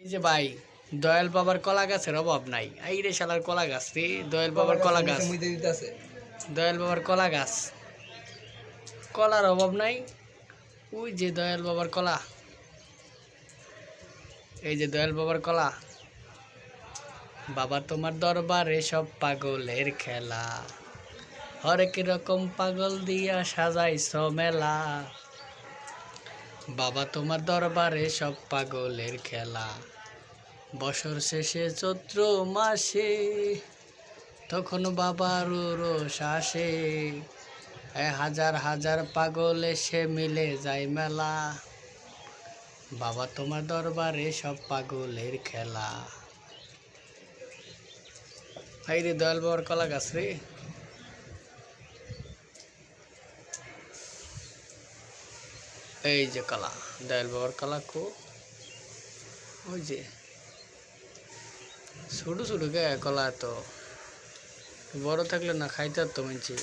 এই যে ভাই, দয়াল বাবার কলা গাছের অভাব নাই। এই রে শালার কলা গাছ রে, দয়াল বাবার কলা গাছ। দয়াল বাবার কলা গাছ, কলার অভাব নাই। ওই যে দয়াল বাবার কলা, এই যে দয়াল বাবার কলা। বাবা তোমার দরবারে সব পাগলের খেলা, হরেক রকম পাগল দিয়া সাজাইছ মেলা। বাবা তোমার দরবারে সব পাগলের খেলা, বছর শেষে চৈত্র মাসে তখন বাবার রোষ আসে। হাজার হাজার পাগল এসে মিলে যায় মেলা, বাবা তোমার দরবারে সব পাগলের খেলা। এই রে দয়াল বাবার কলা গাছ রে। এই যে কলা, দয়াল বাবার কলা কো, ওই যে ছোট ছোট কে কলা, তো বড় থাকলে না খাইতে তো মানছি।